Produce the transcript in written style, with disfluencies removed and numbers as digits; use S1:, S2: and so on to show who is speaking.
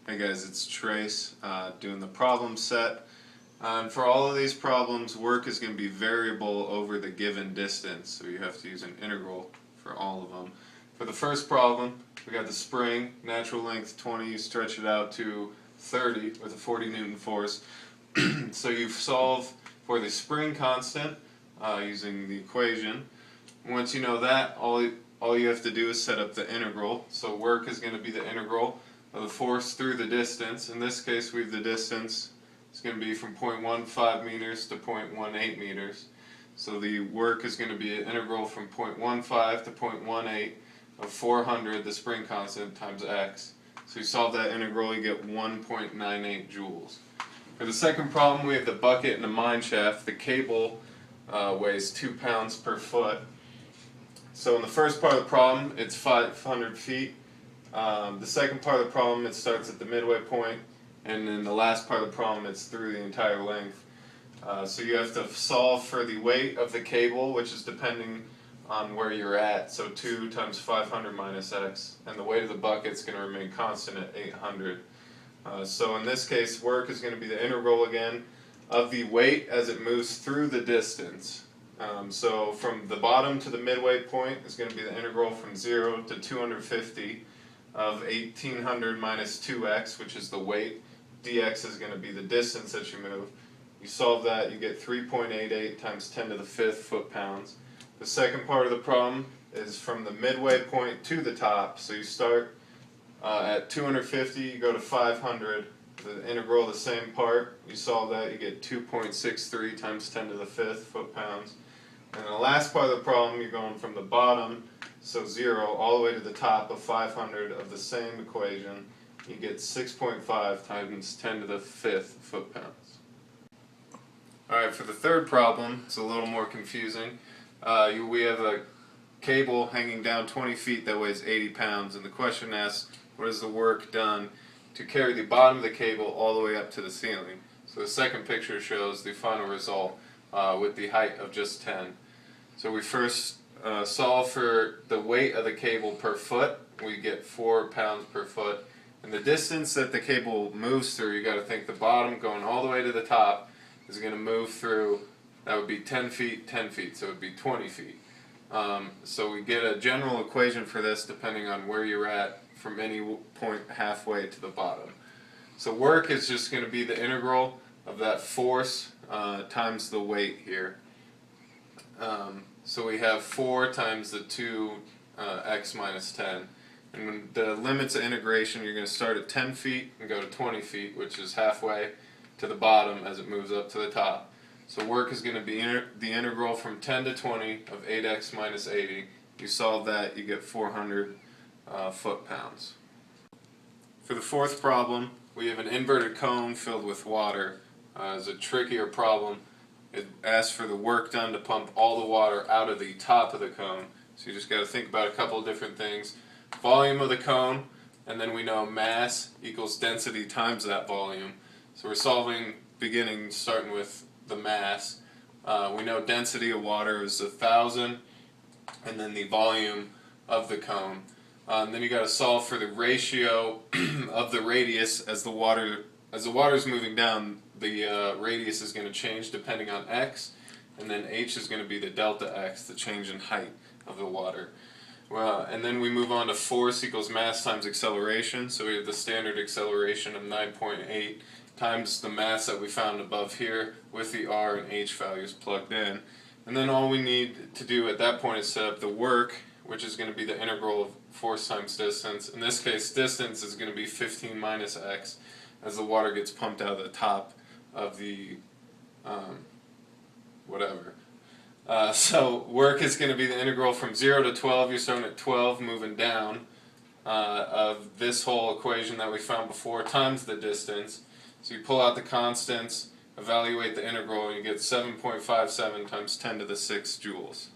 S1: Hey guys, it's Trace doing the problem set. And for all of these problems, work is going to be variable over the given distance, so you have to use an integral for all of them. For the first problem, we got the spring, natural length 20, you stretch it out to 30 with a 40 Newton force. So you solve for the spring constant using the equation. Once you know that, all you have to do is set up the integral. So work is going to be the integral of the force through the distance. In this case, we have the distance. It's going to be from 0.15 meters to 0.18 meters. So the work is going to be an integral from 0.15 to 0.18 of 400, the spring constant, times x. So you solve that integral, you get 1.98 joules. For the second problem, we have the bucket and the mine shaft. The cable weighs 2 pounds per foot. So in the first part of the problem, it's 500 feet. The second part of the problem, it starts at the midway point, and in the last part of the problem, it's through the entire length. So you have to solve for the weight of the cable, which is depending on where you're at. So 2 times 500 minus x, and the weight of the bucket is going to remain constant at 800. So in this case, work is going to be the integral again of the weight as it moves through the distance. So from the bottom to the midway point is going to be the integral from 0 to 250 of 1800 minus 2x, which is the weight. Dx is going to be the distance that you move. You solve that, you get 3.88 times 10 to the 5th foot-pounds. The second part of the problem is from the midway point to the top. So you start at 250, you go to 500, the integral of the same part. You solve that, you get 2.63 times 10 to the 5th foot-pounds. And the last part of the problem, you're going from the bottom, so 0, all the way to the top of 500 of the same equation. You get 6.5 times 10 to the 5th foot-pounds. Alright, for the third problem, it's a little more confusing. We have a cable hanging down 20 feet that weighs 80 pounds, and the question asks, what is the work done to carry the bottom of the cable all the way up to the ceiling? So the second picture shows the final result with the height of just 10. So we first solve for the weight of the cable per foot. We get 4 pounds per foot. And the distance that the cable moves through, you got to think the bottom going all the way to the top is going to move through, that would be 10 feet, 10 feet, so it would be 20 feet. So we get a general equation for this depending on where you're at from any point halfway to the bottom. So work is just going to be the integral of that force times the weight here. So we have 4 times the 2x minus 10. And when the limits of integration, you're going to start at 10 feet and go to 20 feet, which is halfway to the bottom as it moves up to the top. So work is going to be the integral from 10 to 20 of 8x minus 80. You solve that, you get 400 foot-pounds. For the fourth problem, we have an inverted cone filled with water. It's a trickier problem. It asks for the work done to pump all the water out of the top of the cone. So you just got to think about a couple of different things. Volume of the cone, and then we know mass equals density times that volume. So we're solving starting with the mass. We know density of water is 1,000, and then the volume of the cone. And then you got to solve for the ratio of the radius as the water is moving down. The radius is going to change depending on x, and then h is going to be the delta x, the change in height of the water. And then we move on to force equals mass times acceleration. So we have the standard acceleration of 9.8 times the mass that we found above here with the r and h values plugged in. And then all we need to do at that point is set up the work, which is going to be the integral of force times distance. In this case, distance is going to be 15 minus x as the water gets pumped out of the top of the whatever. So work is going to be the integral from 0 to 12, you're starting at 12, moving down, of this whole equation that we found before, times the distance. So you pull out the constants, evaluate the integral, and you get 7.57 times 10 to the 6 joules.